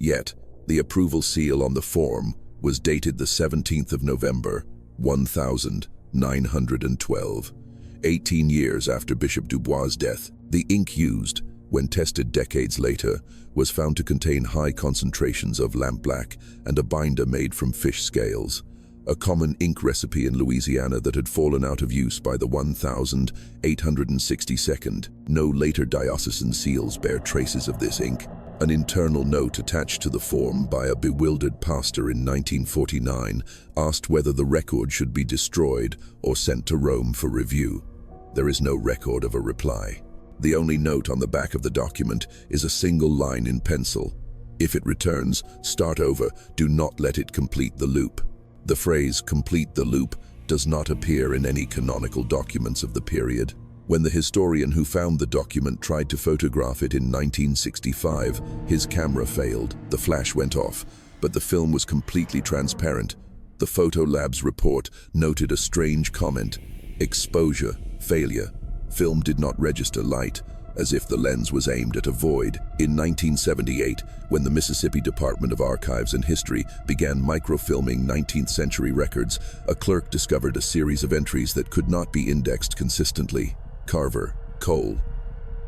Yet, the approval seal on the form was dated the 17th of November, 1912. 18 years after Bishop Dubois' death, the ink used, when tested decades later, was found to contain high concentrations of lampblack and a binder made from fish scales, a common ink recipe in Louisiana that had fallen out of use by the 1862nd. No later diocesan seals bear traces of this ink. An internal note attached to the form by a bewildered pastor in 1949 asked whether the record should be destroyed or sent to Rome for review. There is no record of a reply. The only note on the back of the document is a single line in pencil. If it returns, start over, do not let it complete the loop. The phrase "complete the loop" does not appear in any canonical documents of the period. When the historian who found the document tried to photograph it in 1965, his camera failed. The flash went off, but the film was completely transparent. The Photo Lab's report noted a strange comment: exposure, failure. Film did not register light, as if the lens was aimed at a void. In 1978, when the Mississippi Department of Archives and History began microfilming 19th century records, a clerk discovered a series of entries that could not be indexed consistently. Carver, Cole,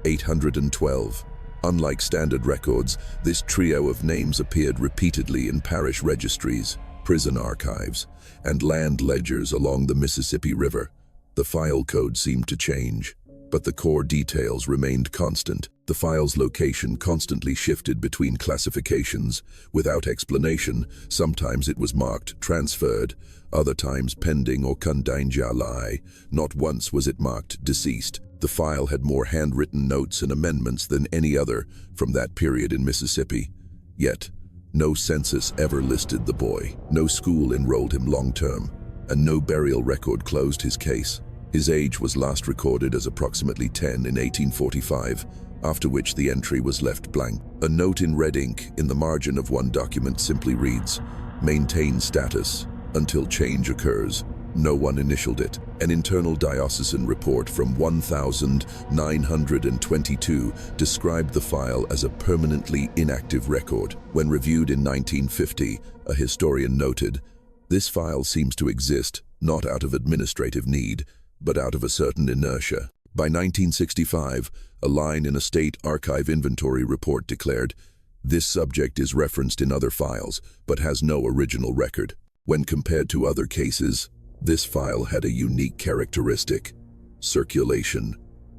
812. Unlike standard records, this trio of names appeared repeatedly in parish registries, prison archives, and land ledgers along the Mississippi River. The file code seemed to change, but the core details remained constant. The file's location constantly shifted between classifications, without explanation. Sometimes it was marked transferred, other times pending or Kundinjalai. Not once was it marked deceased. The file had more handwritten notes and amendments than any other from that period in Mississippi. Yet, no census ever listed the boy, no school enrolled him long-term, and no burial record closed his case. His age was last recorded as approximately 10 in 1845, after which the entry was left blank. A note in red ink in the margin of one document simply reads, "Maintain status until change occurs." No one initialed it. An internal diocesan report from 1922 described the file as a permanently inactive record. When reviewed in 1950, a historian noted, "This file seems to exist not out of administrative need, but out of a certain inertia." By 1965, a line in a state archive inventory report declared, "This subject is referenced in other files, but has no original record." When compared to other cases, this file had a unique characteristic: circulation.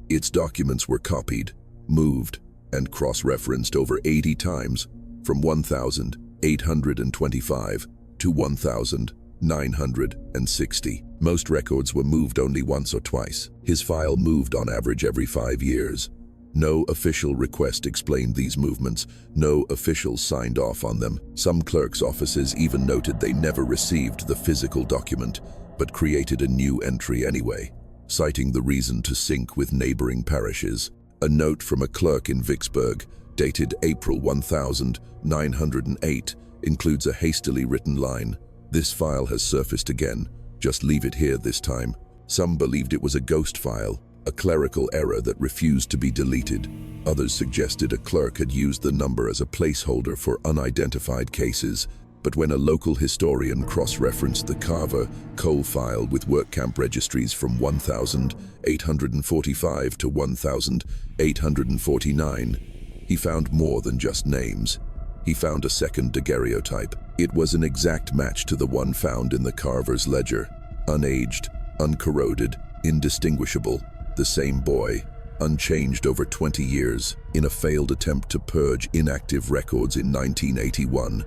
Its documents were copied, moved, and cross-referenced over 80 times, from 1825 to 1960. Most records were moved only once or twice. His file moved on average every 5 years. No official request explained these movements. No officials signed off on them. Some clerks' offices even noted they never received the physical document, but created a new entry anyway, citing the reason to sync with neighboring parishes. A note from a clerk in Vicksburg, dated April 1908, includes a hastily written line: "This file has surfaced again. Just leave it here this time." Some believed it was a ghost file, a clerical error that refused to be deleted. Others suggested a clerk had used the number as a placeholder for unidentified cases. But when a local historian cross-referenced the Carver, Cole file with work camp registries from 1845 to 1849, he found more than just names. He found a second daguerreotype. It was an exact match to the one found in the Carver's ledger. Unaged, uncorroded, indistinguishable. The same boy, unchanged over 20 years. In a failed attempt to purge inactive records in 1981,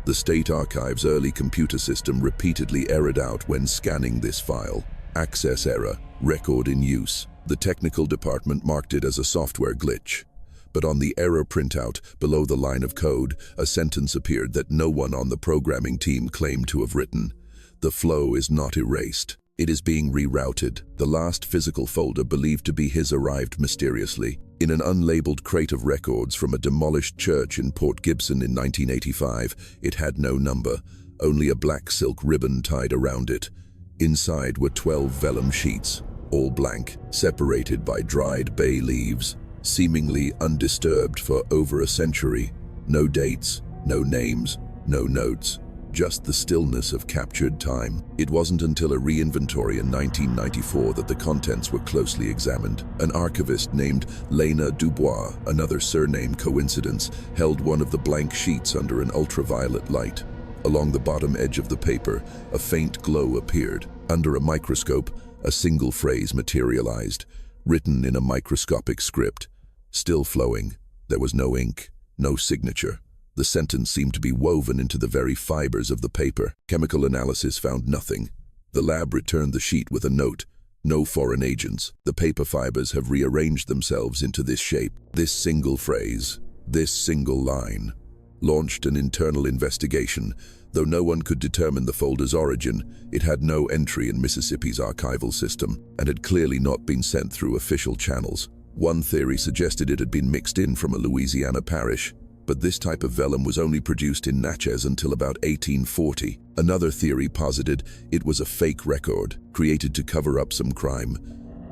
the State Archives' early computer system repeatedly errored out when scanning this file. Access error, record in use. The technical department marked it as a software glitch. But on the error printout, below the line of code, a sentence appeared that no one on the programming team claimed to have written. "The flow is not erased. It is being rerouted." The last physical folder believed to be his arrived mysteriously in an unlabeled crate of records from a demolished church in Port Gibson in 1985. It had no number, only a black silk ribbon tied around it. Inside were 12 vellum sheets, all blank, separated by dried bay leaves, seemingly undisturbed for over a century. No dates, No names, no notes, just the stillness of captured time. It wasn't until a re-inventory in 1994 that the contents were closely examined. An archivist named Lena Dubois, another surname coincidence, held one of the blank sheets under an ultraviolet light. Along the bottom edge of the paper, a faint glow appeared. Under a microscope, a single phrase materialized, written in a microscopic script. Still flowing. There was no ink, no signature. The sentence seemed to be woven into the very fibers of the paper. Chemical analysis found nothing. The lab returned the sheet with a note. No foreign agents. The paper fibers have rearranged themselves into this shape. This single phrase, this single line, launched an internal investigation. Though no one could determine the folder's origin, it had no entry in Mississippi's archival system and had clearly not been sent through official channels. One theory suggested it had been mixed in from a Louisiana parish, but this type of vellum was only produced in Natchez until about 1840. Another theory posited it was a fake record, created to cover up some crime.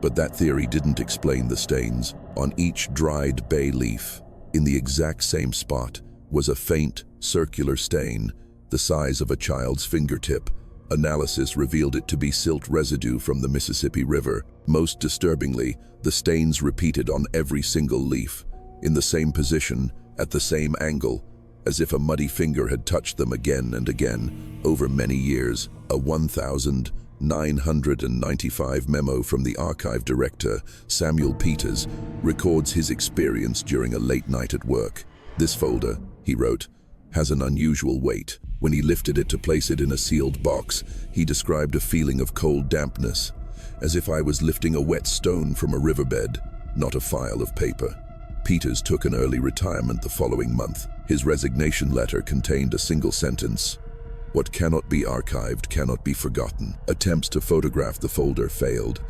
But that theory didn't explain the stains. On each dried bay leaf, in the exact same spot, was a faint, circular stain, the size of a child's fingertip. Analysis revealed it to be silt residue from the Mississippi River. Most disturbingly, the stains repeated on every single leaf, in the same position, at the same angle, as if a muddy finger had touched them again and again, over many years. A 1995 memo from the archive director, Samuel Peters, records his experience during a late night at work. "This folder," he wrote, "has an unusual weight. When he lifted it to place it in a sealed box, he described a feeling of cold dampness, as if I was lifting a wet stone from a riverbed, not a file of paper." Peters took an early retirement the following month. His resignation letter contained a single sentence: "What cannot be archived cannot be forgotten." Attempts to photograph the folder failed.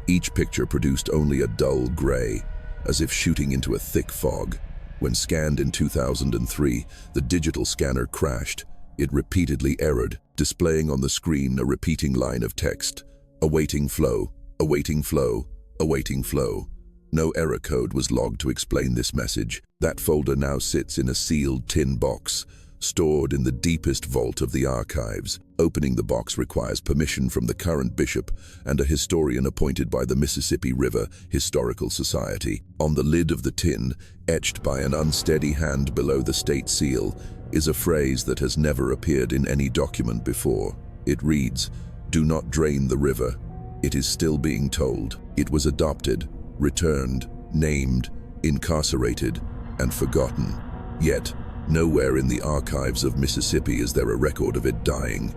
Each picture produced only a dull gray, as if shooting into a thick fog. When scanned in 2003, the digital scanner crashed. It repeatedly errored, displaying on the screen a repeating line of text: "Awaiting flow, awaiting flow, awaiting flow." No error code was logged to explain this message. That folder now sits in a sealed tin box, stored in the deepest vault of the archives. Opening the box requires permission from the current bishop and a historian appointed by the Mississippi River Historical Society. On the lid of the tin, etched by an unsteady hand below the state seal, is a phrase that has never appeared in any document before. It reads, "Do not drain the river." It is still being told. It was adopted, returned, named, incarcerated, and forgotten. Yet, nowhere in the archives of Mississippi is there a record of it dying.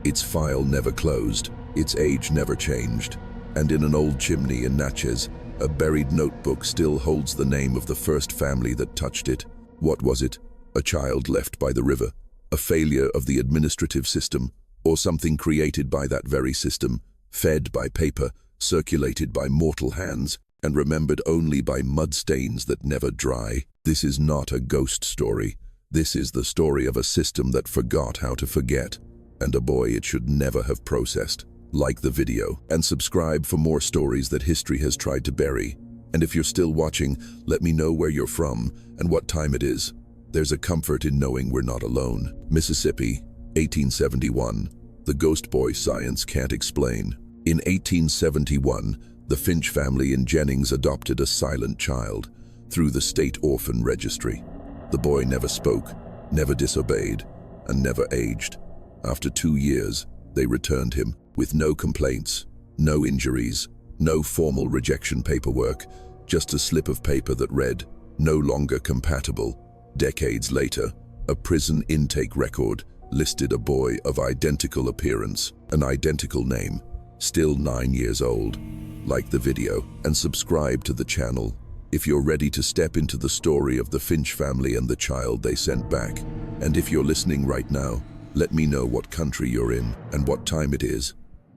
Its file never closed, its age never changed, and in an old chimney in Natchez, a buried notebook still holds the name of the first family that touched it. What was it? A child left by the river? A failure of the administrative system? Or something created by that very system, fed by paper, circulated by mortal hands, and remembered only by mud stains that never dry? This is not a ghost story. This is the story of a system that forgot how to forget, and a boy it should never have processed. Like the video, and subscribe for more stories that history has tried to bury. And if you're still watching, let me know where you're from and what time it is. There's a comfort in knowing we're not alone. Mississippi, 1871. The ghost boy science can't explain. In 1871, the Finch family in Jennings adopted a silent child through the state orphan registry. The boy never spoke, never disobeyed, and never aged. After 2 years, they returned him with no complaints, no injuries, no formal rejection paperwork, just a slip of paper that read, "No longer compatible." Decades later, a prison intake record listed a boy of identical appearance, an identical name, still 9 years old. Like the video and subscribe to the channel if you're ready to step into the story of the Finch family and the child they sent back. And if you're listening right now, let me know what country you're in and what time it is.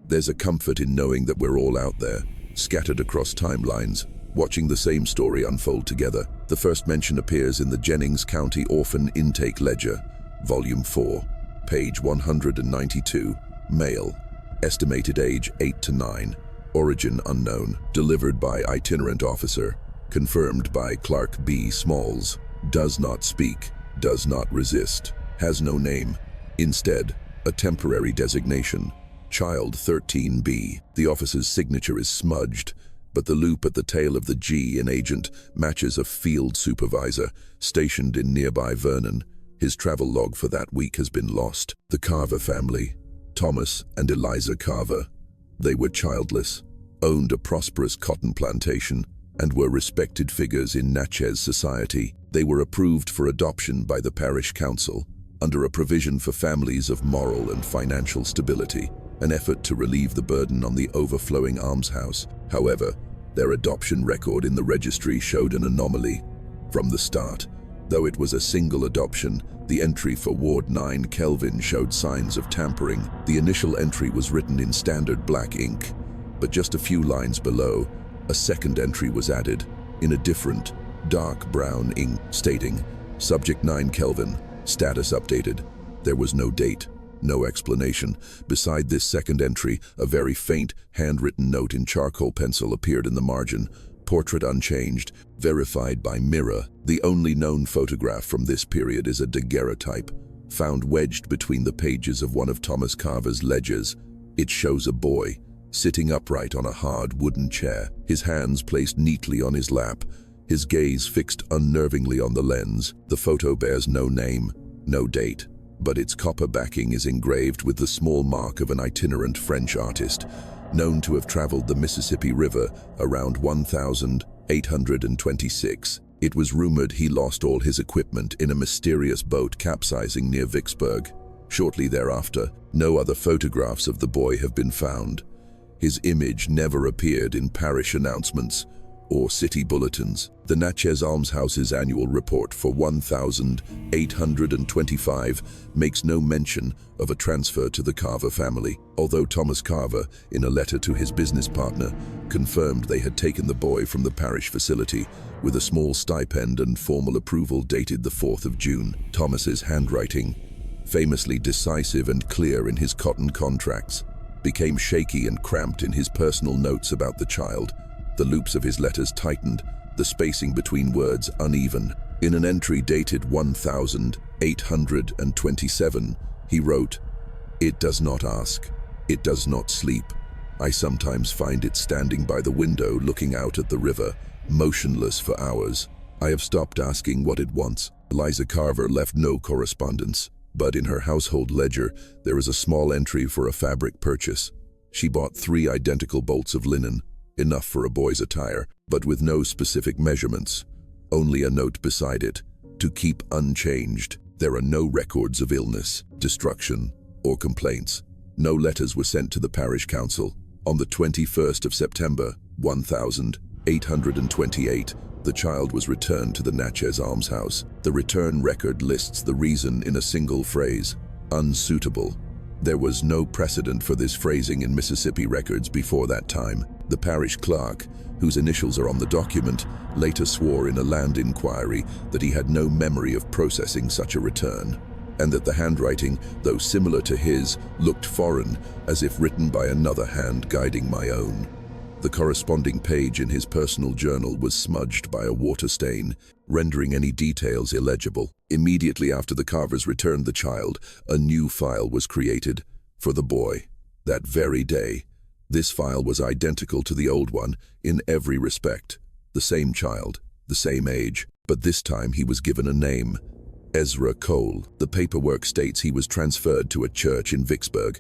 There's a comfort in knowing that we're all out there, scattered across timelines, watching the same story unfold together. The first mention appears in the Jennings County Orphan Intake Ledger, Volume 4, page 192, male, estimated age 8 to 9, origin unknown, delivered by itinerant officer, confirmed by Clark B. Smalls, does not speak, does not resist. has no name. Instead, a temporary designation, Child 13B. The officer's signature is smudged, but the loop at the tail of the G in agent matches a field supervisor stationed in nearby Vernon. His travel log for that week has been lost. The Carver family, Thomas and Eliza Carver. They were childless, owned a prosperous cotton plantation, and were respected figures in Natchez society. They were approved for adoption by the parish council, under a provision for families of moral and financial stability, an effort to relieve the burden on the overflowing almshouse. However, their adoption record in the registry showed an anomaly from the start. Though it was a single adoption, the entry for Ward 9 Kelvin showed signs of tampering. The initial entry was written in standard black ink, but just a few lines below, a second entry was added in a different, dark brown ink stating, Subject 9 Kelvin, status updated. There was no date, no explanation. Beside this second entry, a very faint, handwritten note in charcoal pencil appeared in the margin. Portrait unchanged, verified by Mirror. The only known photograph from this period is a daguerreotype, found wedged between the pages of one of Thomas Carver's ledgers. It shows a boy, sitting upright on a hard wooden chair, his hands placed neatly on his lap, his gaze fixed unnervingly on the lens. The photo bears no name, no date, but its copper backing is engraved with the small mark of an itinerant French artist, known to have traveled the Mississippi River around 1826. It was rumored he lost all his equipment in a mysterious boat capsizing near Vicksburg. Shortly thereafter, no other photographs of the boy have been found. His image never appeared in parish announcements or city bulletins. The Natchez Almshouse's annual report for 1825 makes no mention of a transfer to the Carver family, although Thomas Carver, in a letter to his business partner, confirmed they had taken the boy from the parish facility with a small stipend and formal approval dated the 4th of June. Thomas's handwriting, famously decisive and clear in his cotton contracts, became shaky and cramped in his personal notes about the child. The loops of his letters tightened, the spacing between words uneven. In an entry dated 1827, he wrote, "It does not ask, it does not sleep. I sometimes find it standing by the window looking out at the river, motionless for hours. I have stopped asking what it wants." Eliza Carver left no correspondence, but in her household ledger, there is a small entry for a fabric purchase. She bought 3 identical bolts of linen, enough for a boy's attire, but with no specific measurements, only a note beside it, to keep unchanged. There are no records of illness, destruction, or complaints. No letters were sent to the parish council. On the 21st of September, 1828, the child was returned to the Natchez Almshouse. The return record lists the reason in a single phrase, unsuitable. There was no precedent for this phrasing in Mississippi records before that time. The parish clerk, whose initials are on the document, later swore in a land inquiry that he had no memory of processing such a return, and that the handwriting, though similar to his, looked foreign, as if written by another hand guiding my own. The corresponding page in his personal journal was smudged by a water stain, rendering any details illegible. Immediately after the Carvers returned the child, a new file was created for the boy. That very day, this file was identical to the old one in every respect. The same child, the same age, but this time he was given a name, Ezra Cole. The paperwork states he was transferred to a church in Vicksburg,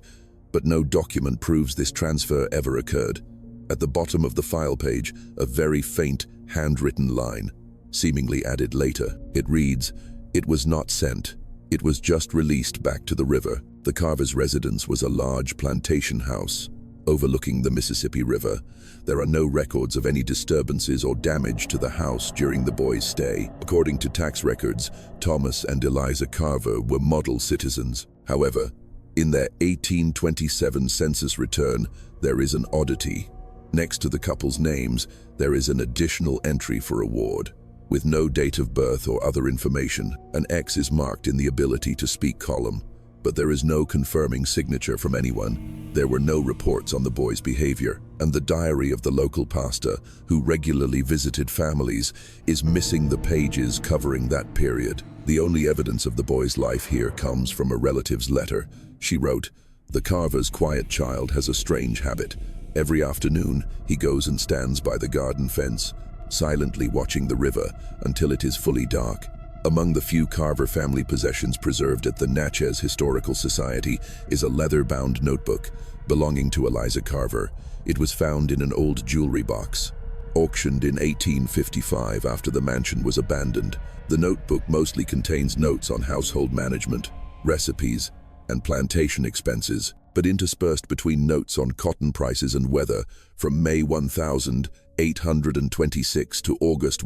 but no document proves this transfer ever occurred. At the bottom of the file page, a very faint, handwritten line, seemingly added later. It reads, "It was not sent. It was just released back to the river." The Carver's residence was a large plantation house overlooking the Mississippi River. There are no records of any disturbances or damage to the house during the boy's stay. According to tax records, Thomas and Eliza Carver were model citizens. However, in their 1827 census return, there is an oddity. Next to the couple's names, there is an additional entry for a ward. With no date of birth or other information, an X is marked in the ability to speak column. but there is no confirming signature from anyone. There were no reports on the boy's behavior, and the diary of the local pastor, who regularly visited families, is missing the pages covering that period. The only evidence of the boy's life here comes from a relative's letter. She wrote, "The Carver's quiet child has a strange habit. Every afternoon, he goes and stands by the garden fence, silently watching the river until it is fully dark." Among the few Carver family possessions preserved at the Natchez Historical Society is a leather-bound notebook belonging to Eliza Carver. It was found in an old jewelry box. Auctioned in 1855 after the mansion was abandoned, the notebook mostly contains notes on household management, recipes, and plantation expenses, but interspersed between notes on cotton prices and weather from May 1826 to August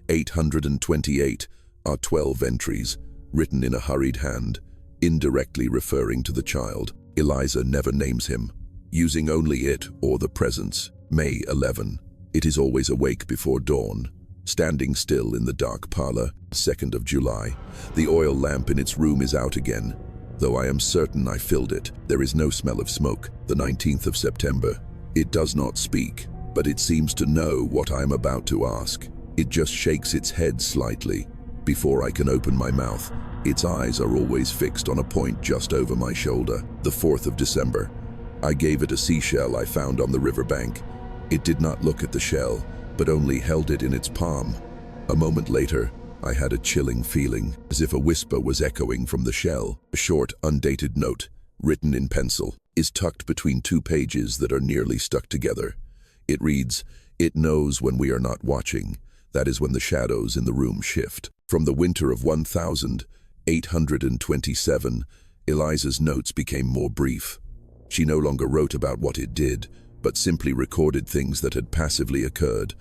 1828 are 12 entries, written in a hurried hand, indirectly referring to the child. Eliza never names him, using only it or the presence. May 11. It is always awake before dawn, standing still in the dark parlor. 2nd of July. The oil lamp in its room is out again, though I am certain I filled it. There is no smell of smoke. The 19th of September. It does not speak, but it seems to know what I am about to ask. It just shakes its head slightly. Before I can open my mouth, its eyes are always fixed on a point just over my shoulder. The 4th of December. I gave it a seashell I found on the riverbank. It did not look at the shell, but only held it in its palm. A moment later, I had a chilling feeling, as if a whisper was echoing from the shell. A short, undated note, written in pencil, is tucked between two pages that are nearly stuck together. It reads, "It knows when we are not watching. That is when the shadows in the room shift." From the winter of 1827, Eliza's notes became more brief. She no longer wrote about what it did, but simply recorded things that had passively occurred.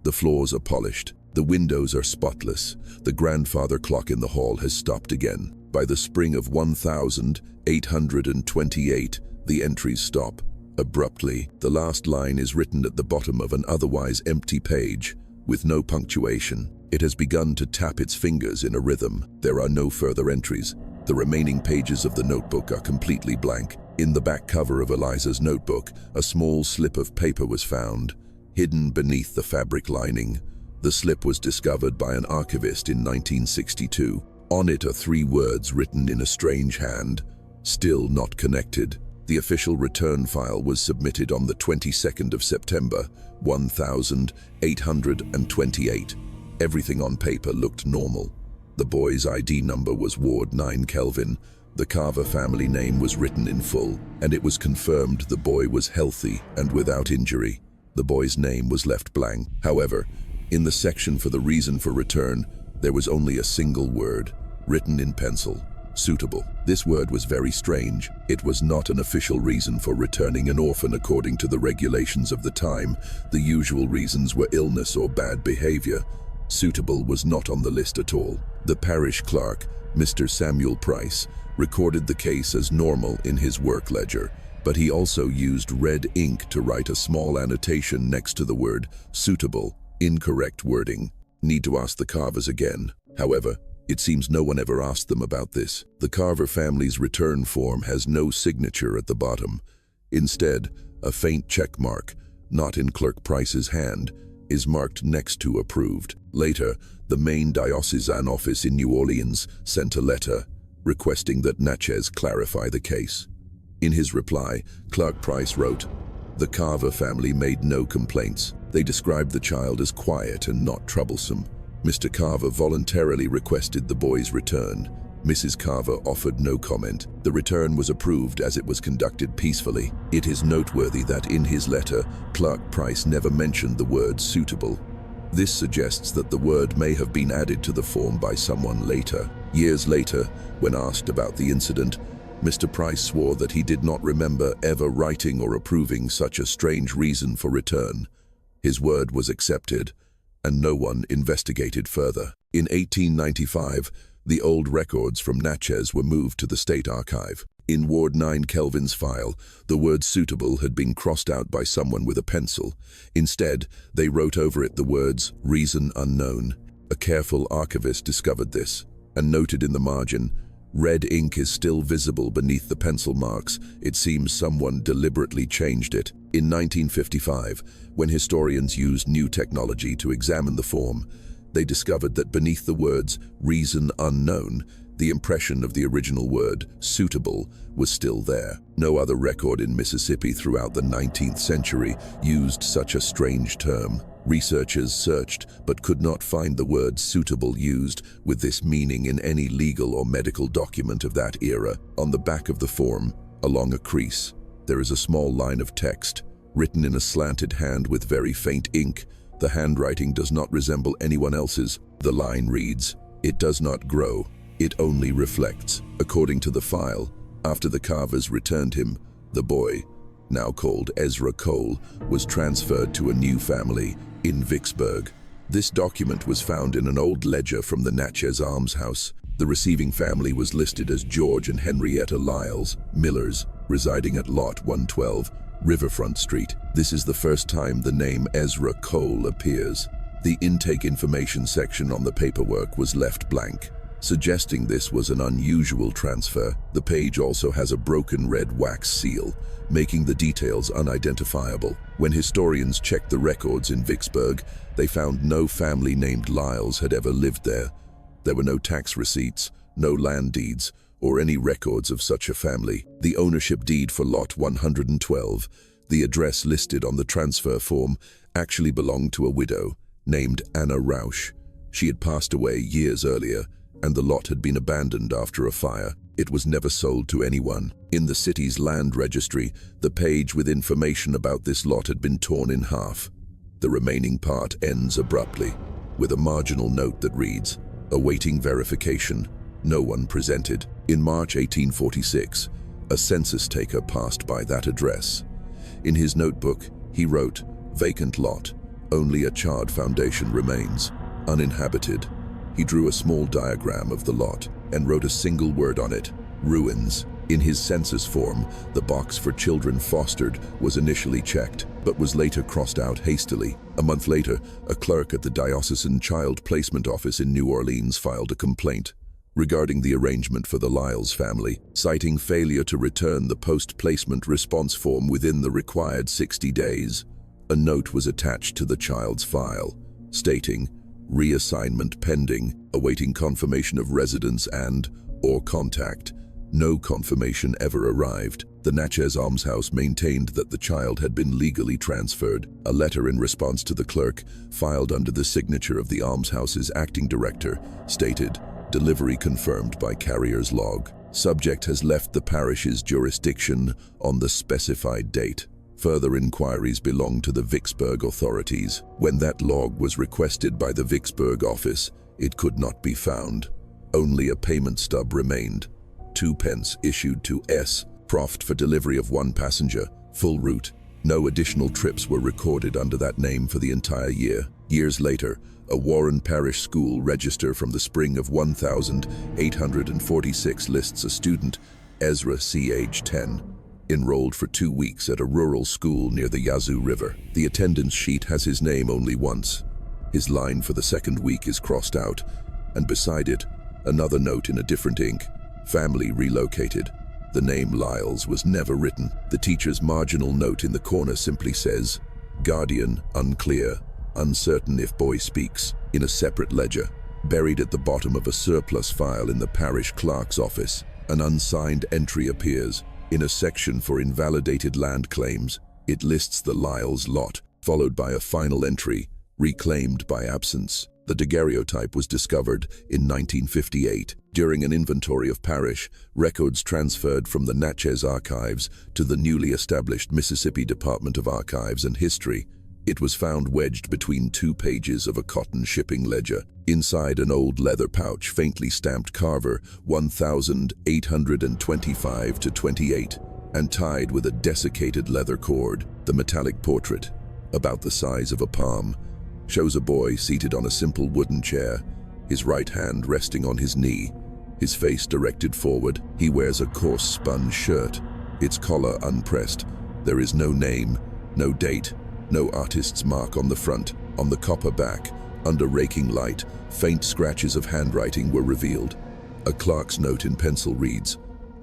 The floors are polished. The windows are spotless. The grandfather clock in the hall has stopped again. By the spring of 1828, the entries stop. Abruptly, the last line is written at the bottom of an otherwise empty page, with no punctuation. It has begun to tap its fingers in a rhythm. There are no further entries. The remaining pages of the notebook are completely blank. In the back cover of Eliza's notebook, a small slip of paper was found, hidden beneath the fabric lining. The slip was discovered by an archivist in 1962. On it are 3 words written in a strange hand, "Still not connected." The official return file was submitted on the 22nd of September, 1828. Everything on paper looked normal. The boy's ID number was Ward 9 Kelvin. The Carver family name was written in full, and it was confirmed the boy was healthy and without injury. The boy's name was left blank. However, in the section for the reason for return, there was only a single word, written in pencil: suitable. This word was very strange. It was not an official reason for returning an orphan according to the regulations of the time. The usual reasons were illness or bad behavior. Suitable was not on the list at all. The parish clerk, Mr. Samuel Price, recorded the case as normal in his work ledger, but he also used red ink to write a small annotation next to the word suitable. Incorrect wording. Need to ask the Carvers again. However, it seems no one ever asked them about this. The Carver family's return form has no signature at the bottom. Instead, a faint check mark, not in Clerk Price's hand, is marked next to approved. Later, the main diocesan office in New Orleans sent a letter requesting that Natchez clarify the case. In his reply, Clerk Price wrote, "The Carver family made no complaints. They described the child as quiet and not troublesome. Mr. Carver voluntarily requested the boy's return. Mrs. Carver offered no comment. The return was approved as it was conducted peacefully." It is noteworthy that in his letter, Clerk Price never mentioned the word suitable. This suggests that the word may have been added to the form by someone later. Years later, when asked about the incident, Mr. Price swore that he did not remember ever writing or approving such a strange reason for return. His word was accepted, and no one investigated further. In 1895, the old records from Natchez were moved to the State Archive. In Ward 9 Kelvin's file, the word suitable had been crossed out by someone with a pencil. Instead, they wrote over it the words reason unknown. A careful archivist discovered this and noted in the margin, Red ink is still visible beneath the pencil marks. It seems someone deliberately changed it. In 1955, when historians used new technology to examine the form, they discovered that beneath the words "reason unknown," the impression of the original word "suitable" was still there. No other record in Mississippi throughout the 19th century used such a strange term. Researchers searched but could not find the word "suitable" used with this meaning in any legal or medical document of that era. On the back of the form, along a crease, there is a small line of text, written in a slanted hand with very faint ink. The handwriting does not resemble anyone else's. The line reads, "It does not grow, it only reflects." According to the file, after the carvers returned him, the boy, now called Ezra Cole, was transferred to a new family in Vicksburg. This document was found in an old ledger from the Natchez Almshouse. The receiving family was listed as George and Henrietta Lyles, Millers, residing at Lot 112, Riverfront Street. This is the first time the name Ezra Cole appears. The intake information section on the paperwork was left blank, suggesting this was an unusual transfer. The page also has a broken red wax seal, making the details unidentifiable. When historians checked the records in Vicksburg, they found no family named Lyles had ever lived there. There were no tax receipts, no land deeds, or any records of such a family. The ownership deed for Lot 112, the address listed on the transfer form, actually belonged to a widow named Anna Rausch. She had passed away years earlier, and the lot had been abandoned after a fire. It was never sold to anyone. In the city's land registry, the page with information about this lot had been torn in half. The remaining part ends abruptly, with a marginal note that reads, "Awaiting verification. No one presented." In March 1846, a census taker passed by that address. In his notebook, he wrote, "Vacant lot. Only a charred foundation remains. Uninhabited." He drew a small diagram of the lot and wrote a single word on it, "ruins." In his census form, the box for children fostered was initially checked, but was later crossed out hastily. A month later, a clerk at the Diocesan Child Placement Office in New Orleans filed a complaint regarding the arrangement for the Lyles family, citing failure to return the post-placement response form within the required 60 days. A note was attached to the child's file, stating, "Reassignment pending, awaiting confirmation of residence and/or contact." No confirmation ever arrived. The Natchez Almshouse maintained that the child had been legally transferred. A letter in response to the clerk, filed under the signature of the almshouse's acting director, stated, "Delivery confirmed by carrier's log. Subject has left the parish's jurisdiction on the specified date. Further inquiries belong to the Vicksburg authorities." When that log was requested by the Vicksburg office, it could not be found. Only a payment stub remained, 2 pence issued to S. Proft for delivery of 1 passenger, full route. No additional trips were recorded under that name for the entire year. Years later, a Warren Parish school register from the spring of 1846 lists a student, Ezra C. age 10, enrolled for 2 weeks at a rural school near the Yazoo River. The attendance sheet has his name only once. His line for the second week is crossed out, and beside it, another note in a different ink, "Family relocated." The name Lyles was never written. The teacher's marginal note in the corner simply says, "Guardian, unclear, uncertain if boy speaks." In a separate ledger, buried at the bottom of a surplus file in the parish clerk's office, an unsigned entry appears. In a section for invalidated land claims, it lists the Lyles lot, followed by a final entry, "Reclaimed by absence." The daguerreotype was discovered in 1958 during an inventory of parish records transferred from the Natchez Archives to the newly established Mississippi Department of Archives and History. It was found wedged between 2 pages of a cotton shipping ledger. Inside an old leather pouch faintly stamped Carver 1825-28 and tied with a desiccated leather cord. The metallic portrait, about the size of a palm, shows a boy seated on a simple wooden chair, his right hand resting on his knee, his face directed forward. He wears a coarse spun shirt, its collar unpressed. There is no name, no date, no artist's mark on the front. On the copper back, under raking light, faint scratches of handwriting were revealed. A clerk's note in pencil reads,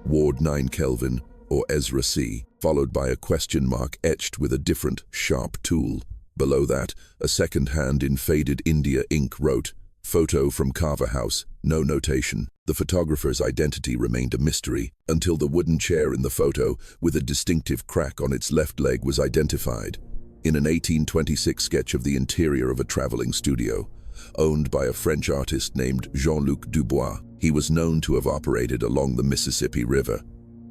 Ward 9 Kelvin or Ezra C., followed by a question mark etched with a different, sharp tool. Below that, a second hand in faded India ink wrote, Photo from Carver House, no notation. The photographer's identity remained a mystery until the wooden chair in the photo with a distinctive crack on its left leg was identified. In an 1826 sketch of the interior of a traveling studio, owned by a French artist named Jean-Luc Dubois, he was known to have operated along the Mississippi River.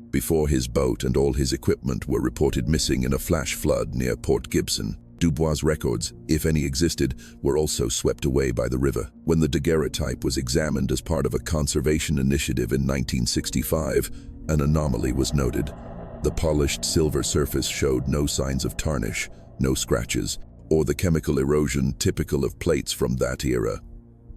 Before his boat and all his equipment were reported missing in a flash flood near Port Gibson, Dubois' records, if any existed, were also swept away by the river. When the daguerreotype was examined as part of a conservation initiative in 1965, an anomaly was noted. The polished silver surface showed no signs of tarnish, no scratches, or the chemical erosion typical of plates from that era.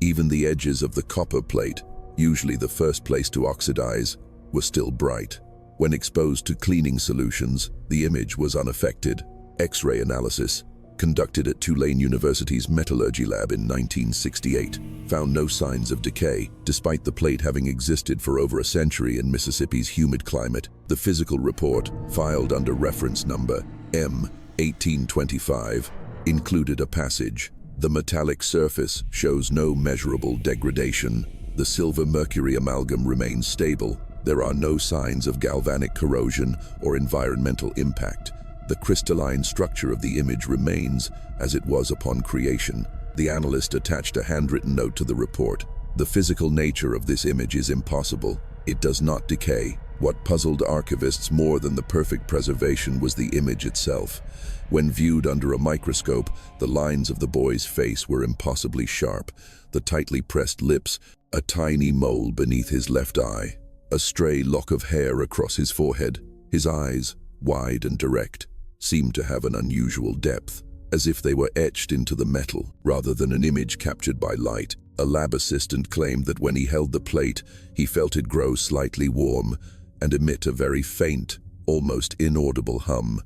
Even the edges of the copper plate, usually the first place to oxidize, were still bright. When exposed to cleaning solutions, the image was unaffected. X-ray analysis, conducted at Tulane University's metallurgy lab in 1968, found no signs of decay, despite the plate having existed for over a century in Mississippi's humid climate. The physical report, filed under reference number M1825, included a passage. The metallic surface shows no measurable degradation. The silver-mercury amalgam remains stable. There are no signs of galvanic corrosion or environmental impact. The crystalline structure of the image remains as it was upon creation. The analyst attached a handwritten note to the report. The physical nature of this image is impossible. It does not decay. What puzzled archivists more than the perfect preservation was the image itself. When viewed under a microscope, the lines of the boy's face were impossibly sharp. The tightly pressed lips, a tiny mole beneath his left eye, a stray lock of hair across his forehead. His eyes, wide and direct, seemed to have an unusual depth, as if they were etched into the metal rather than an image captured by light. A lab assistant claimed that when he held the plate, he felt it grow slightly warm and emit a very faint, almost inaudible hum.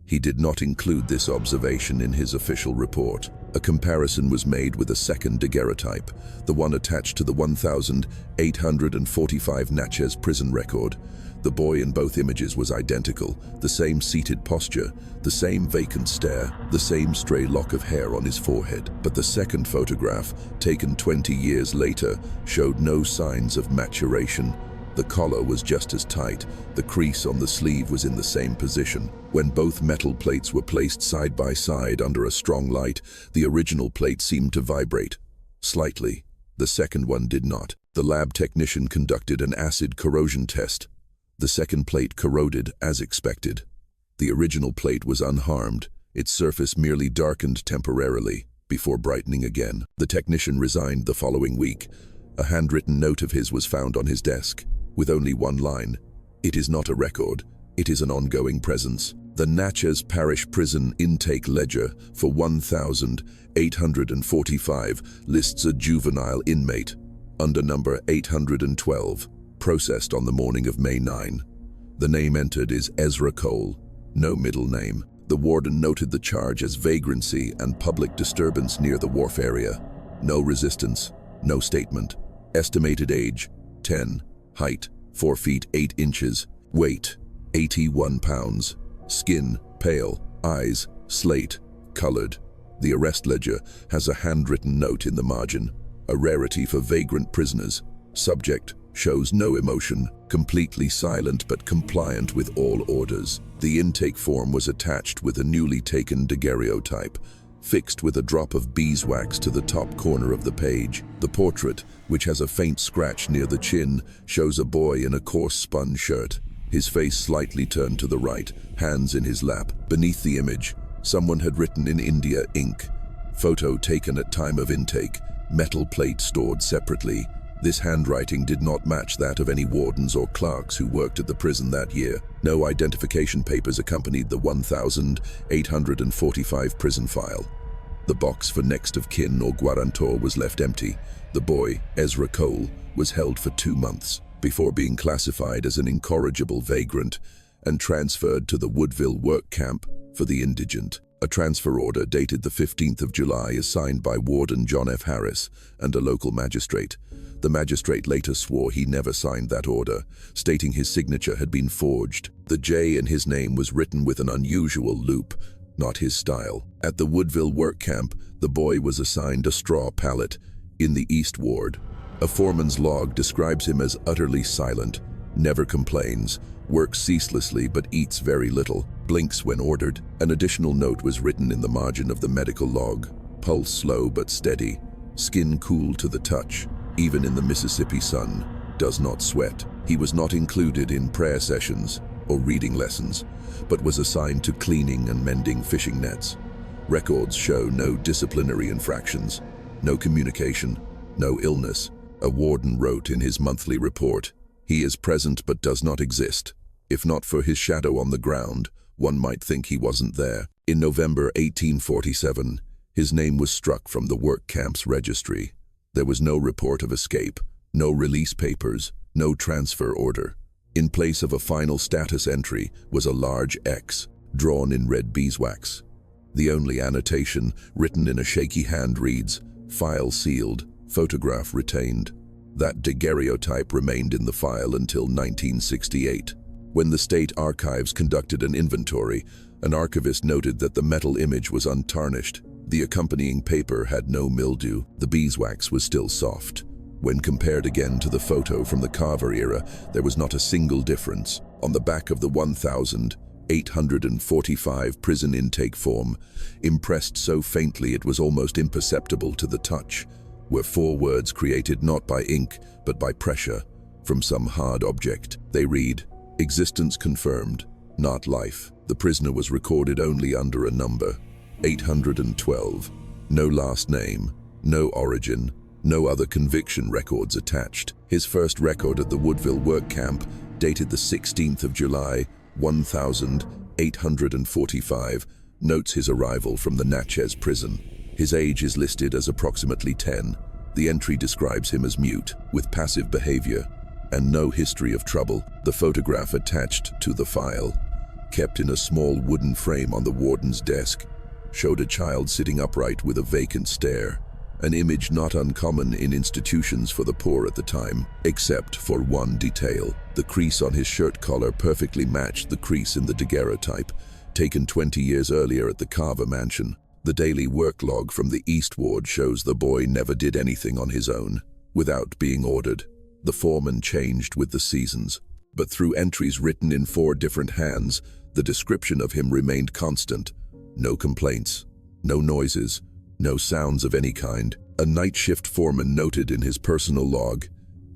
He did not include this observation in his official report. A comparison was made with a second daguerreotype, the one attached to the 1845 Natchez prison record. The boy in both images was identical, the same seated posture, the same vacant stare, the same stray lock of hair on his forehead. But the second photograph, taken 20 years later, showed no signs of maturation. The collar was just as tight, the crease on the sleeve was in the same position. When both metal plates were placed side by side under a strong light, the original plate seemed to vibrate slightly. The second one did not. The lab technician conducted an acid corrosion test. The second plate corroded as expected. The original plate was unharmed, its surface merely darkened temporarily before brightening again. The technician resigned the following week. A handwritten note of his was found on his desk, with only one line. It is not a record, it is an ongoing presence. The Natchez Parish Prison Intake Ledger for 1845 lists a juvenile inmate under number 812, processed on the morning of May 9. The name entered is Ezra Cole, no middle name. The warden noted the charge as vagrancy and public disturbance near the wharf area. No resistance, no statement. Estimated age, 10. Height, 4 feet 8 inches. Weight, 81 pounds. Skin, pale. Eyes, slate, colored. The arrest ledger has a handwritten note in the margin, a rarity for vagrant prisoners. Subject, shows no emotion, completely silent but compliant with all orders. The intake form was attached with a newly taken daguerreotype, fixed with a drop of beeswax to the top corner of the page. The portrait, which has a faint scratch near the chin, shows a boy in a coarse spun shirt, his face slightly turned to the right, hands in his lap. Beneath the image, someone had written in India ink, "Photo taken at time of intake, metal plate stored separately." This handwriting did not match that of any wardens or clerks who worked at the prison that year. No identification papers accompanied the 1845 prison file. The box for next of kin or guarantor was left empty. The boy, Ezra Cole, was held for 2 months before being classified as an incorrigible vagrant and transferred to the Woodville work camp for the indigent. A transfer order dated the 15th of July is signed by Warden John F. Harris and a local magistrate. The magistrate later swore he never signed that order, stating his signature had been forged. The J in his name was written with an unusual loop, not his style. At the Woodville work camp, the boy was assigned a straw pallet in the East Ward. A foreman's log describes him as utterly silent, never complains, works ceaselessly but eats very little, blinks when ordered. An additional note was written in the margin of the medical log: pulse slow but steady, skin cool to the touch, even in the Mississippi sun, does not sweat. He was not included in prayer sessions or reading lessons, but was assigned to cleaning and mending fishing nets. Records show no disciplinary infractions, no communication, no illness. A warden wrote in his monthly report, "He is present but does not exist. If not for his shadow on the ground, one might think he wasn't there." In November 1847, his name was struck from the work camp's registry. There was no report of escape, no release papers, no transfer order. In place of a final status entry was a large X, drawn in red beeswax. The only annotation, written in a shaky hand, reads, "File sealed, photograph retained." That daguerreotype remained in the file until 1968. When the State Archives conducted an inventory, an archivist noted that the metal image was untarnished. The accompanying paper had no mildew. The beeswax was still soft. When compared again to the photo from the Carver era, there was not a single difference. On the back of the 1,845 prison intake form, impressed so faintly it was almost imperceptible to the touch, were 4 words created not by ink, but by pressure, from some hard object. They read, "Existence confirmed, not life." The prisoner was recorded only under a number, 812. No last name, no origin, no other conviction records attached. His first record at the Woodville work camp, dated the 16th of July, 1845, notes his arrival from the Natchez prison. His age is listed as approximately 10. The entry describes him as mute, with passive behavior, and no history of trouble. The photograph attached to the file, kept in a small wooden frame on the warden's desk, showed a child sitting upright with a vacant stare, an image not uncommon in institutions for the poor at the time, except for one detail. The crease on his shirt collar perfectly matched the crease in the daguerreotype, taken 20 years earlier at the Carver mansion. The daily work log from the East Ward shows the boy never did anything on his own, without being ordered. The foreman changed with the seasons, but through entries written in 4 different hands, the description of him remained constant. No complaints, no noises, no sounds of any kind. A night shift foreman noted in his personal log,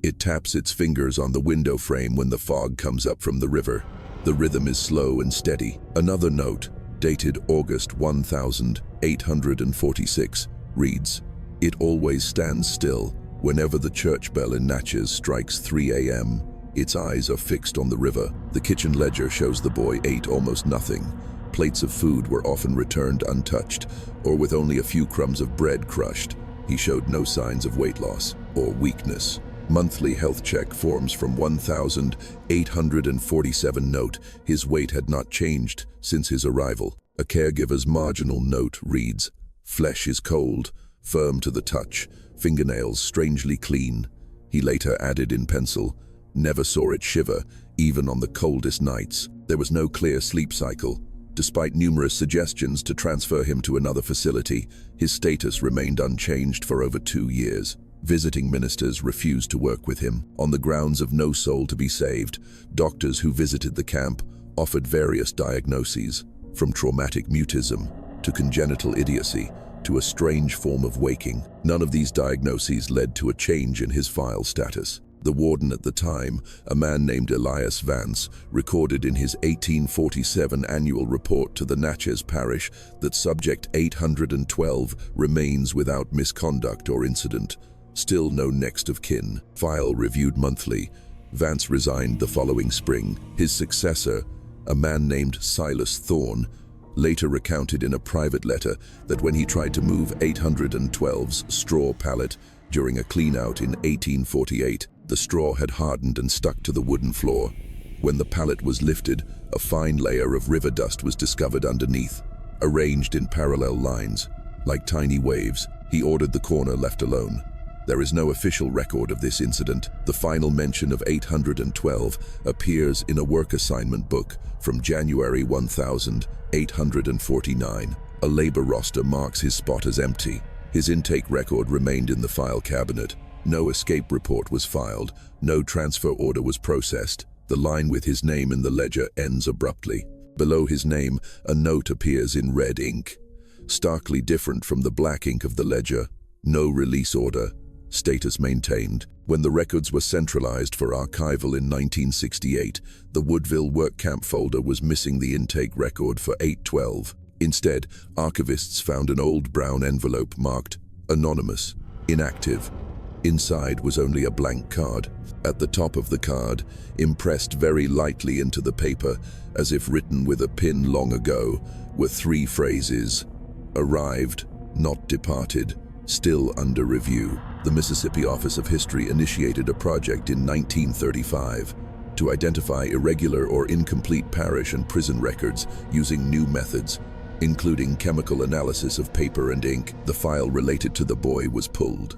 "It taps its fingers on the window frame when the fog comes up from the river. The rhythm is slow and steady." Another note, dated August 1846, reads, "It always stands still. Whenever the church bell in Natchez strikes 3 a.m., its eyes are fixed on the river." The kitchen ledger shows the boy ate almost nothing. Plates of food were often returned untouched, or with only a few crumbs of bread crushed. He showed no signs of weight loss or weakness. Monthly health check forms from 1847 note his weight had not changed since his arrival. A caregiver's marginal note reads, "Flesh is cold, firm to the touch, fingernails strangely clean." He later added in pencil, "Never saw it shiver, even on the coldest nights." There was no clear sleep cycle. Despite numerous suggestions to transfer him to another facility, his status remained unchanged for over 2 years. Visiting ministers refused to work with him. On the grounds of no soul to be saved, doctors who visited the camp offered various diagnoses, from traumatic mutism to congenital idiocy to a strange form of waking. None of these diagnoses led to a change in his file status. The warden at the time, a man named Elias Vance, recorded in his 1847 annual report to the Natchez Parish that subject 812 remains without misconduct or incident. Still no next of kin. File reviewed monthly. Vance resigned the following spring. His successor, a man named Silas Thorne, later recounted in a private letter that when he tried to move 812's straw pallet during a clean-out in 1848, the straw had hardened and stuck to the wooden floor. When the pallet was lifted, a fine layer of river dust was discovered underneath. arranged in parallel lines. Like tiny waves, he ordered the corner left alone. There is no official record of this incident. The final mention of 812 appears in a work assignment book from January 1849. A labor roster marks his spot as empty. His intake record remained in the file cabinet. No escape report was filed. No transfer order was processed. The line with his name in the ledger ends abruptly. Below his name, a note appears in red ink. Starkly different from the black ink of the ledger. No release order. Status maintained. When the records were centralized for archival in 1968, the Woodville Work Camp folder was missing the intake record for 812. Instead, archivists found an old brown envelope marked anonymous, inactive. Inside was only a blank card. At the top of the card, impressed very lightly into the paper, as if written with a pin long ago, were 3 phrases: arrived, not departed, still under review. The Mississippi Office of History initiated a project in 1935 to identify irregular or incomplete parish and prison records using new methods, including chemical analysis of paper and ink. The file related to the boy was pulled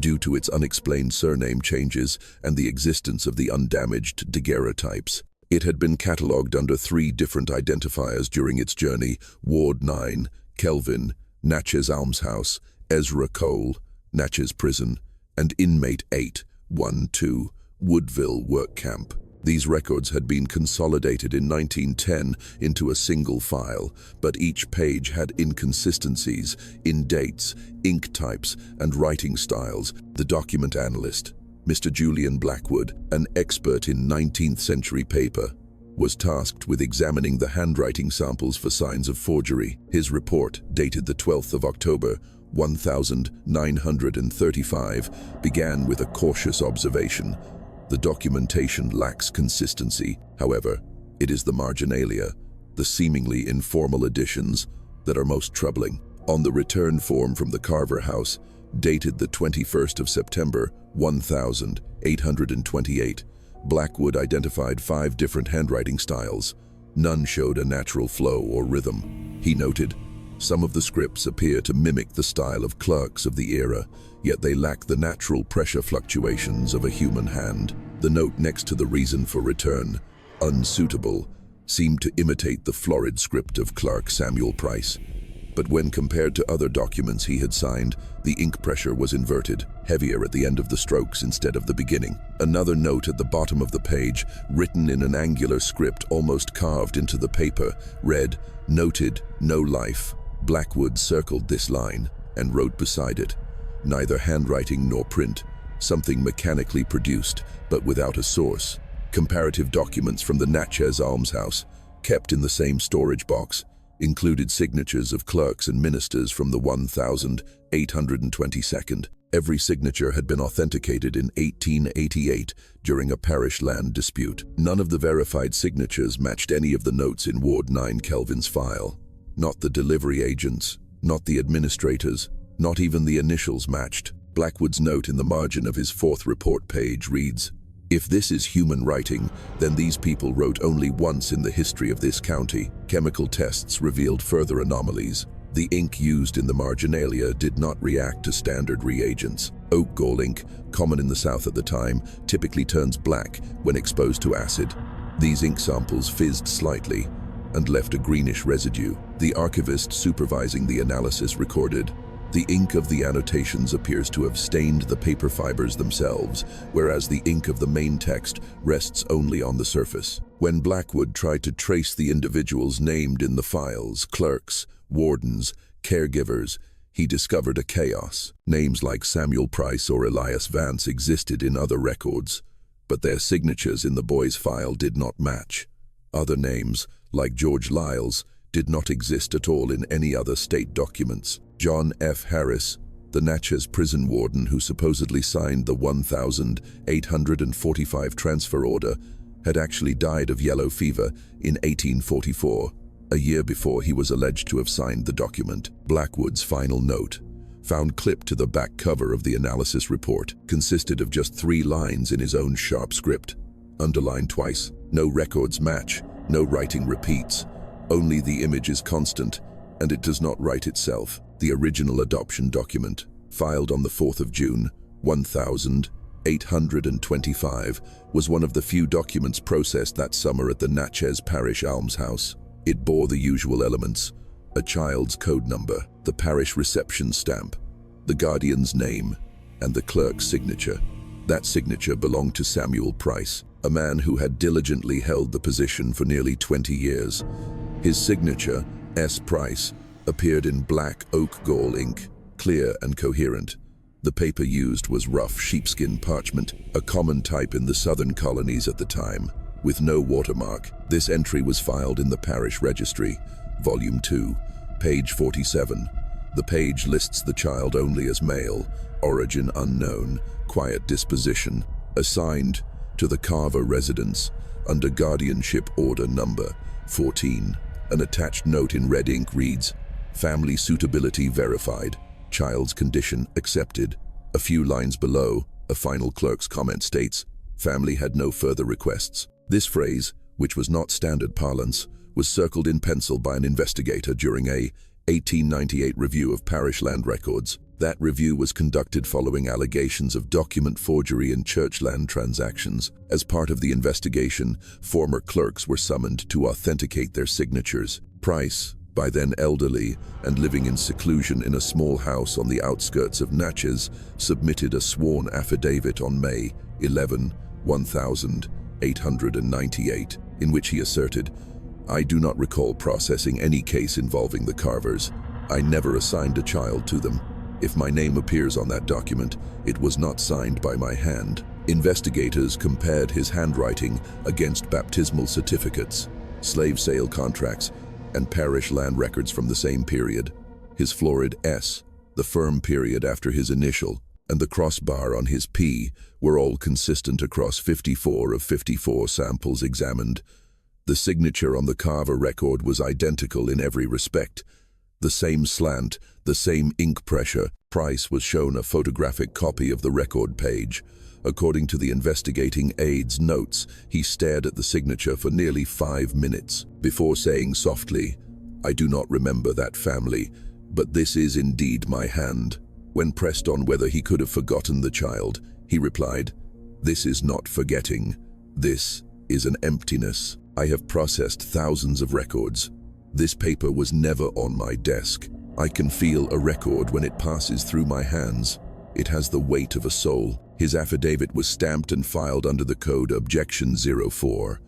due to its unexplained surname changes and the existence of the undamaged daguerreotypes. It had been catalogued under 3 different identifiers during its journey: Ward 9, Kelvin, Natchez Almshouse, Ezra Cole, Natchez Prison, and Inmate 812, Woodville Work Camp. These records had been consolidated in 1910 into a single file, but each page had inconsistencies in dates, ink types, and writing styles. The document analyst, Mr. Julian Blackwood, an expert in 19th century paper, was tasked with examining the handwriting samples for signs of forgery. His report, dated the 12th of October, 1935, began with a cautious observation. The documentation lacks consistency. However, it is the marginalia, the seemingly informal additions, that are most troubling. On the return form from the Carver House, dated the 21st of September, 1828, Blackwood identified 5 different handwriting styles. None showed a natural flow or rhythm. He noted, some of the scripts appear to mimic the style of clerks of the era, yet they lack the natural pressure fluctuations of a human hand. The note next to the reason for return, unsuitable, seemed to imitate the florid script of clerk Samuel Price. But when compared to other documents he had signed, the ink pressure was inverted, heavier at the end of the strokes instead of the beginning. Another note at the bottom of the page, written in an angular script almost carved into the paper, read, "Noted, no life." Blackwood circled this line and wrote beside it, "Neither handwriting nor print, something mechanically produced, but without a source." Comparative documents from the Natchez Almshouse, kept in the same storage box, included signatures of clerks and ministers from the 1822nd. Every signature had been authenticated in 1888 during a parish land dispute. None of the verified signatures matched any of the notes in Ward 9 Kelvin's file. Not the delivery agents, not the administrators, not even the initials matched. Blackwood's note in the margin of his 4th report page reads, "If this is human writing, then these people wrote only once in the history of this county." Chemical tests revealed further anomalies. The ink used in the marginalia did not react to standard reagents. Oak gall ink, common in the South at the time, typically turns black when exposed to acid. These ink samples fizzed slightly and left a greenish residue. The archivist supervising the analysis recorded, "The ink of the annotations appears to have stained the paper fibers themselves, whereas the ink of the main text rests only on the surface." When Blackwood tried to trace the individuals named in the files, clerks, wardens, caregivers, he discovered a chaos. Names like Samuel Price or Elias Vance existed in other records, but their signatures in the boy's file did not match. Other names, like George Lyles, did not exist at all in any other state documents. John F. Harris, the Natchez prison warden who supposedly signed the 1845 transfer order, had actually died of yellow fever in 1844, a year before he was alleged to have signed the document. Blackwood's final note, found clipped to the back cover of the analysis report, consisted of just 3 lines in his own sharp script, underlined twice. No records match, no writing repeats, only the image is constant, and it does not write itself. The original adoption document, filed on the 4th of June, 1825, was one of the few documents processed that summer at the Natchez Parish Almshouse. It bore the usual elements: a child's code number, the parish reception stamp, the guardian's name, and the clerk's signature. That signature belonged to Samuel Price, a man who had diligently held the position for nearly 20 years. His signature, S. Price, appeared in black oak gall ink, clear and coherent. The paper used was rough sheepskin parchment, a common type in the southern colonies at the time, with no watermark. This entry was filed in the Parish Registry, Volume 2, page 47. The page lists the child only as male, origin unknown, quiet disposition, assigned to the Carver residence under guardianship order number 14. An attached note in red ink reads, "Family suitability verified. Child's condition accepted." A few lines below, a final clerk's comment states, "Family had no further requests." This phrase, which was not standard parlance, was circled in pencil by an investigator during a 1898 review of parish land records. That review was conducted following allegations of document forgery in church land transactions. As part of the investigation, former clerks were summoned to authenticate their signatures. Price, by then elderly and living in seclusion in a small house on the outskirts of Natchez, submitted a sworn affidavit on May 11, 1898, in which he asserted, "I do not recall processing any case involving the Carvers. I never assigned a child to them. If my name appears on that document, it was not signed by my hand." Investigators compared his handwriting against baptismal certificates, slave sale contracts, and parish land records from the same period. His florid S, the firm period after his initial, and the crossbar on his P were all consistent across 54 of 54 samples examined. The signature on the Carver record was identical in every respect. The same slant, the same ink pressure. Price was shown a photographic copy of the record page. According to the investigating aide's notes, he stared at the signature for nearly 5 minutes before saying softly, "I do not remember that family, but this is indeed my hand." When pressed on whether he could have forgotten the child, he replied, "This is not forgetting. This is an emptiness. I have processed thousands of records. This paper was never on my desk. I can feel a record when it passes through my hands. It has the weight of a soul." His affidavit was stamped and filed under the code Objection 04.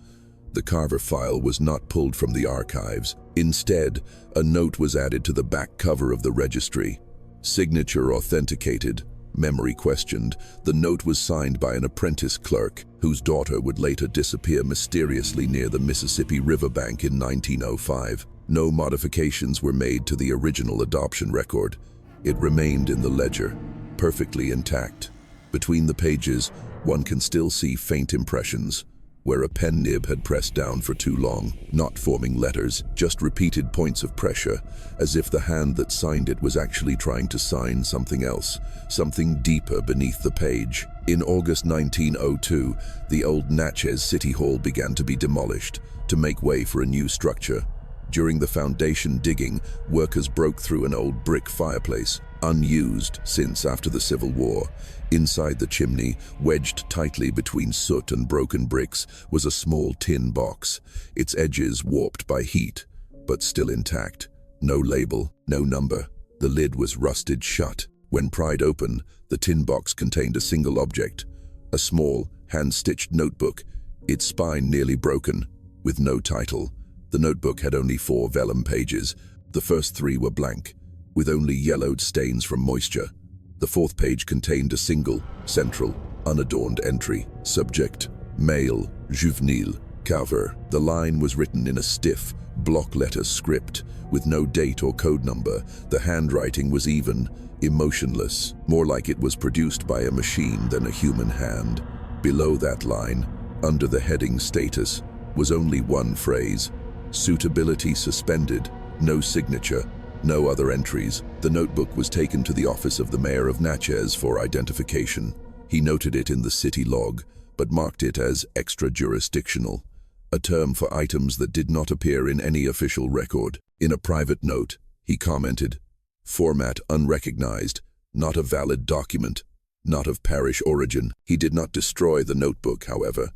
The Carver file was not pulled from the archives. Instead, a note was added to the back cover of the registry. Signature authenticated, memory questioned. The note was signed by an apprentice clerk, whose daughter would later disappear mysteriously near the Mississippi riverbank in 1905. No modifications were made to the original adoption record. It remained in the ledger, perfectly intact. Between the pages, one can still see faint impressions, where a pen nib had pressed down for too long, not forming letters, just repeated points of pressure, as if the hand that signed it was actually trying to sign something else, something deeper beneath the page. In August 1902, the old Natchez City Hall began to be demolished, to make way for a new structure. During the foundation digging, workers broke through an old brick fireplace, unused since after the Civil War. Inside the chimney, wedged tightly between soot and broken bricks, was a small tin box, its edges warped by heat, but still intact. No label, no number. The lid was rusted shut. When pried open, the tin box contained a single object, a small, hand-stitched notebook, its spine nearly broken, with no title. The notebook had only 4 vellum pages. The first 3 were blank, with only yellowed stains from moisture. The 4th page contained a single, central, unadorned entry. Subject, male, juvenile, Carver. The line was written in a stiff, block-letter script, with no date or code number. The handwriting was even, emotionless, more like it was produced by a machine than a human hand. Below that line, under the heading Status, was only one phrase: suitability suspended, no signature, no other entries. The notebook was taken to the office of the mayor of Natchez for identification. He noted it in the city log, but marked it as extra-jurisdictional, a term for items that did not appear in any official record. In a private note, He commented, "Format unrecognized, not a valid document, not of parish origin." He did not destroy the notebook, however.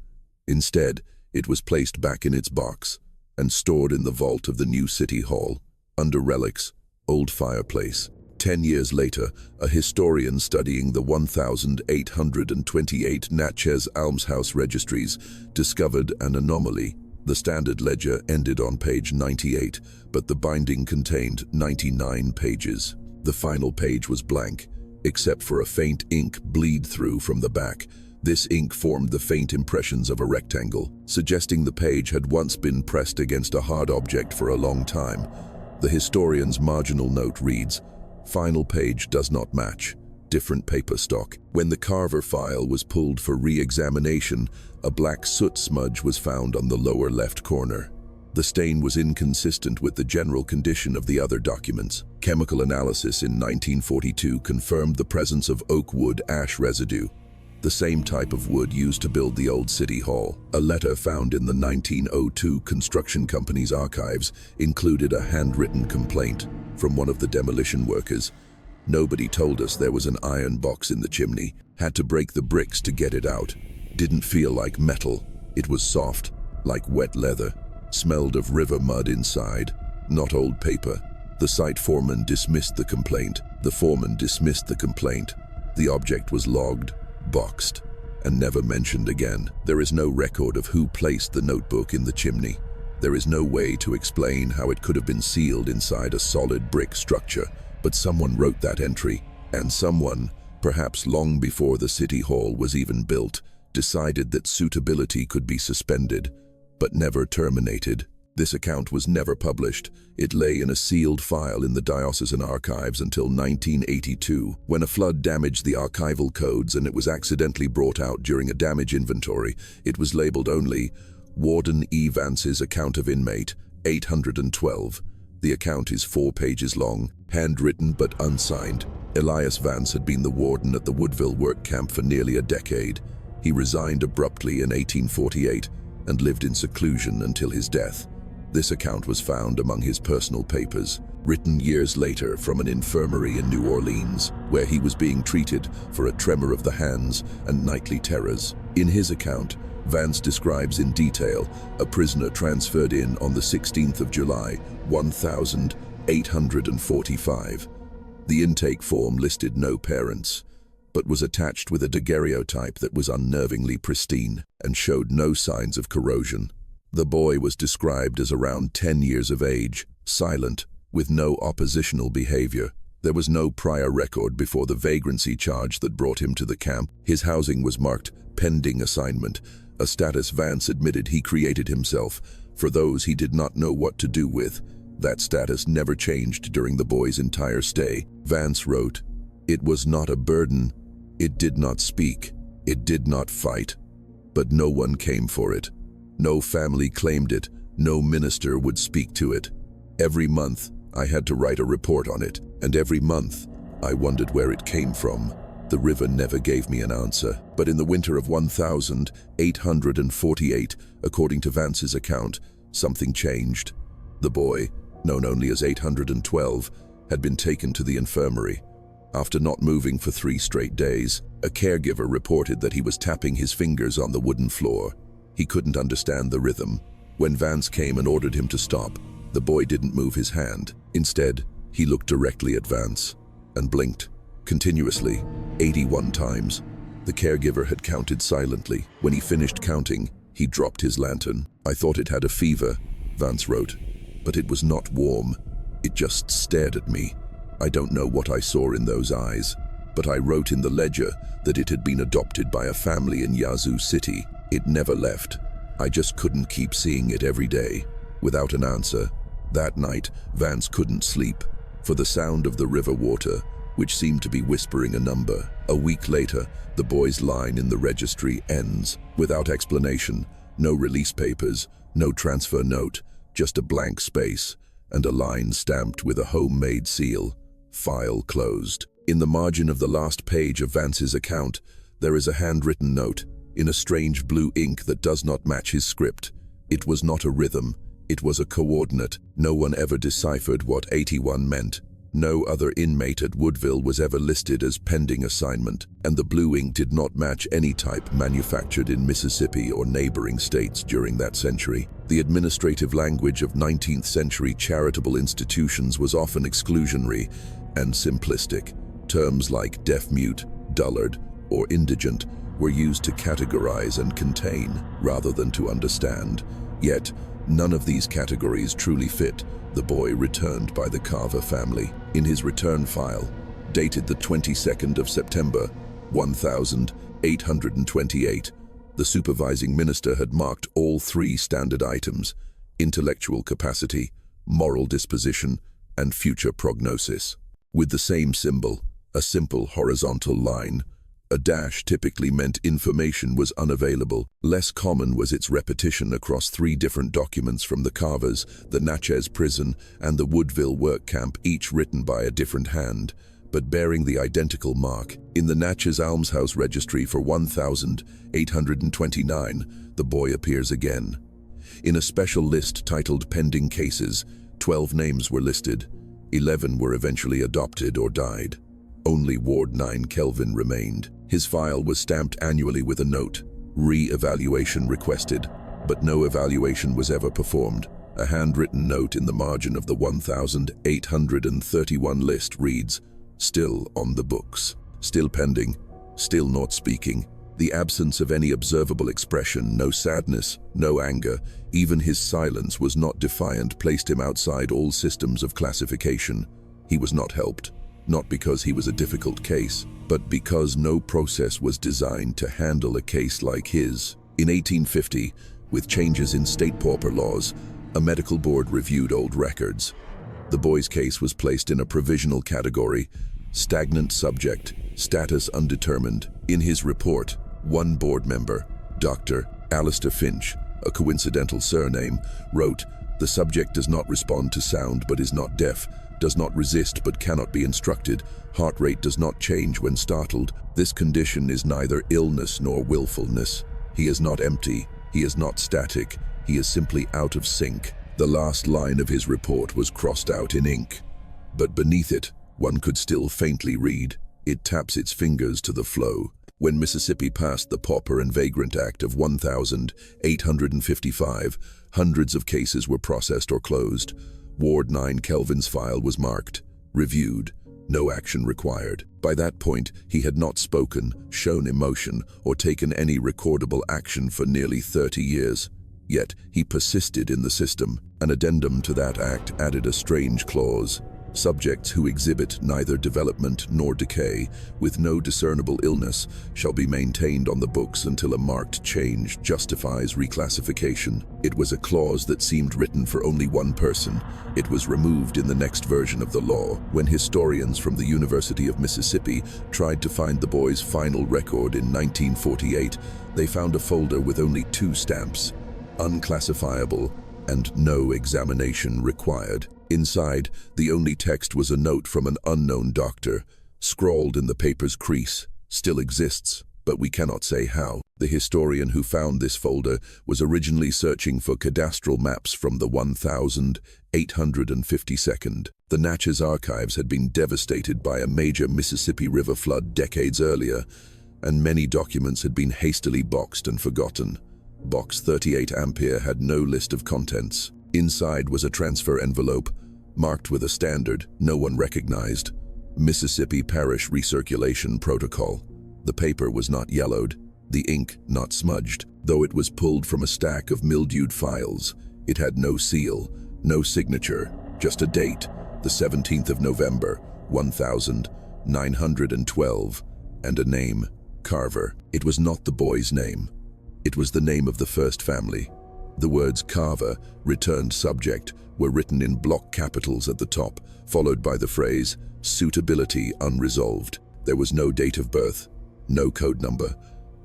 Instead, it was placed back in its box and stored in the vault of the new city hall, under relics, old fireplace. 10 years later, a historian studying the 1,828 Natchez Almshouse registries discovered an anomaly. The standard ledger ended on page 98, but the binding contained 99 pages. The final page was blank, except for a faint ink bleed-through from the back. This ink formed the faint impressions of a rectangle, suggesting the page had once been pressed against a hard object for a long time. The historian's marginal note reads, "Final page does not match. Different paper stock." When the Carver file was pulled for re-examination, a black soot smudge was found on the lower left corner. The stain was inconsistent with the general condition of the other documents. Chemical analysis in 1942 confirmed the presence of oak wood ash residue, the same type of wood used to build the old city hall. A letter found in the 1902 construction company's archives included a handwritten complaint from one of the demolition workers. "Nobody told us there was an iron box in the chimney. Had to break the bricks to get it out. Didn't feel like metal. It was soft, like wet leather. Smelled of river mud inside, not old paper." The site foreman dismissed the complaint. The object was logged, boxed, and never mentioned again. There is no record of who placed the notebook in the chimney. There is no way to explain how it could have been sealed inside a solid brick structure, but someone wrote that entry, and someone, perhaps long before the city hall was even built, decided that suitability could be suspended, but never terminated. This account was never published. It lay in a sealed file in the diocesan archives until 1982, when a flood damaged the archival codes and it was accidentally brought out during a damage inventory. It was labeled only Warden E. Vance's Account of Inmate, 812. The account is 4 pages long, handwritten but unsigned. Elias Vance had been the warden at the Woodville work camp for nearly a decade. He resigned abruptly in 1848 and lived in seclusion until his death. This account was found among his personal papers, written years later from an infirmary in New Orleans, where he was being treated for a tremor of the hands and nightly terrors. In his account, Vance describes in detail a prisoner transferred in on the 16th of July, 1845. The intake form listed no parents, but was attached with a daguerreotype that was unnervingly pristine and showed no signs of corrosion. The boy was described as around 10 years of age, silent, with no oppositional behavior. There was no prior record before the vagrancy charge that brought him to the camp. His housing was marked pending assignment, a status Vance admitted he created himself for those he did not know what to do with. That status never changed during the boy's entire stay. Vance wrote, "It was not a burden. It did not speak. It did not fight. But no one came for it. No family claimed it. No minister would speak to it. Every month, I had to write a report on it, and every month, I wondered where it came from. The river never gave me an answer." But in the winter of 1848, according to Vance's account, something changed. The boy, known only as 812, had been taken to the infirmary. After not moving for 3 straight days, a caregiver reported that he was tapping his fingers on the wooden floor. He couldn't understand the rhythm. When Vance came and ordered him to stop, the boy didn't move his hand. Instead, he looked directly at Vance and blinked, continuously, 81 times. The caregiver had counted silently. When he finished counting, he dropped his lantern. "I thought it had a fever," Vance wrote, "but it was not warm. It just stared at me. I don't know what I saw in those eyes, but I wrote in the ledger that it had been adopted by a family in Yazoo City. It never left. I just couldn't keep seeing it every day, without an answer." That night, Vance couldn't sleep, for the sound of the river water, which seemed to be whispering a number. A week later, the boy's line in the registry ends, without explanation, no release papers, no transfer note, just a blank space, and a line stamped with a homemade seal, "File closed." In the margin of the last page of Vance's account, there is a handwritten note, in a strange blue ink that does not match his script. It was not a rhythm, It was a coordinate. No one ever deciphered what 81 meant. No other inmate at Woodville was ever listed as pending assignment, and the blue ink did not match any type manufactured in Mississippi or neighboring states during that century. The administrative language of 19th century charitable institutions was often exclusionary and simplistic. Terms like deaf-mute, dullard, or indigent were used to categorize and contain rather than to understand. Yet, none of these categories truly fit the boy returned by the Carver family. In his return file, dated the 22nd of September, 1828, the supervising minister had marked all 3 standard items: intellectual capacity, moral disposition, and future prognosis. With the same symbol, a simple horizontal line. A dash typically meant information was unavailable. Less common was its repetition across 3 different documents from the Carvers, the Natchez prison, and the Woodville work camp, each written by a different hand, but bearing the identical mark. In the Natchez Almshouse registry for 1829, the boy appears again. In a special list titled Pending Cases, 12 names were listed. 11 were eventually adopted or died. Only Ward 9 Kelvin remained. His file was stamped annually with a note, "Re-evaluation requested," but no evaluation was ever performed. A handwritten note in the margin of the 1831 list reads, "Still on the books, still pending, still not speaking." The absence of any observable expression, no sadness, no anger, even his silence was not defiant, placed him outside all systems of classification. He was not helped. Not because he was a difficult case, but because no process was designed to handle a case like his. In 1850, with changes in state pauper laws, a medical board reviewed old records. The boy's case was placed in a provisional category, stagnant subject, status undetermined. In his report, one board member, Dr. Alistair Finch, a coincidental surname, wrote, "The subject does not respond to sound but is not deaf, does not resist but cannot be instructed, heart rate does not change when startled. This condition is neither illness nor willfulness. He is not empty, he is not static, he is simply out of sync." The last line of his report was crossed out in ink, but beneath it, one could still faintly read, "It taps its fingers to the flow." When Mississippi passed the Pauper and Vagrant Act of 1855, hundreds of cases were processed or closed. Ward 9 Kelvin's file was marked, reviewed, no action required. By that point, he had not spoken, shown emotion, or taken any recordable action for nearly 30 years. Yet, he persisted in the system. An addendum to that act added a strange clause: subjects who exhibit neither development nor decay, with no discernible illness, shall be maintained on the books until a marked change justifies reclassification. It was a clause that seemed written for only one person. It was removed in the next version of the law. When historians from the University of Mississippi tried to find the boy's final record in 1948, they found a folder with only 2 stamps: unclassifiable and no examination required. Inside, the only text was a note from an unknown doctor, scrawled in the paper's crease. "Still exists, but we cannot say how." The historian who found this folder was originally searching for cadastral maps from the 1852nd. The Natchez archives had been devastated by a major Mississippi River flood decades earlier, and many documents had been hastily boxed and forgotten. Box 38 Ampere had no list of contents. Inside was a transfer envelope, marked with a standard no one recognized: Mississippi Parish Recirculation Protocol. The paper was not yellowed, the ink not smudged. Though it was pulled from a stack of mildewed files, it had no seal, no signature, just a date, the 17th of November, 1912, and a name, Carver. It was not the boy's name. It was the name of the first family. The words Carver, returned subject, were written in block capitals at the top, followed by the phrase, suitability unresolved. There was no date of birth, no code number.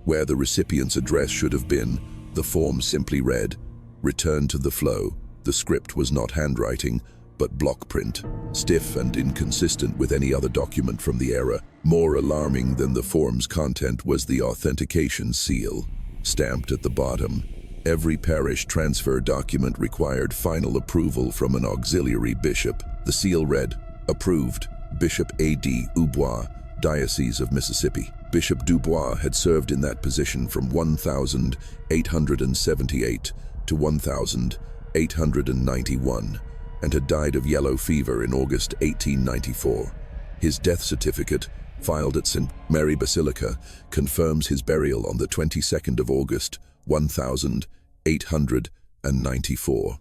Where the recipient's address should have been, the form simply read, return to the flow. The script was not handwriting, but block print, stiff and inconsistent with any other document from the era. More alarming than the form's content was the authentication seal, stamped at the bottom. Every parish transfer document required final approval from an auxiliary bishop. The seal read, "Approved, Bishop A.D. Dubois, Diocese of Mississippi." Bishop Dubois had served in that position from 1878 to 1891 and had died of yellow fever in August 1894. His death certificate, filed at St. Mary Basilica, confirms his burial on the 22nd of August, 1894.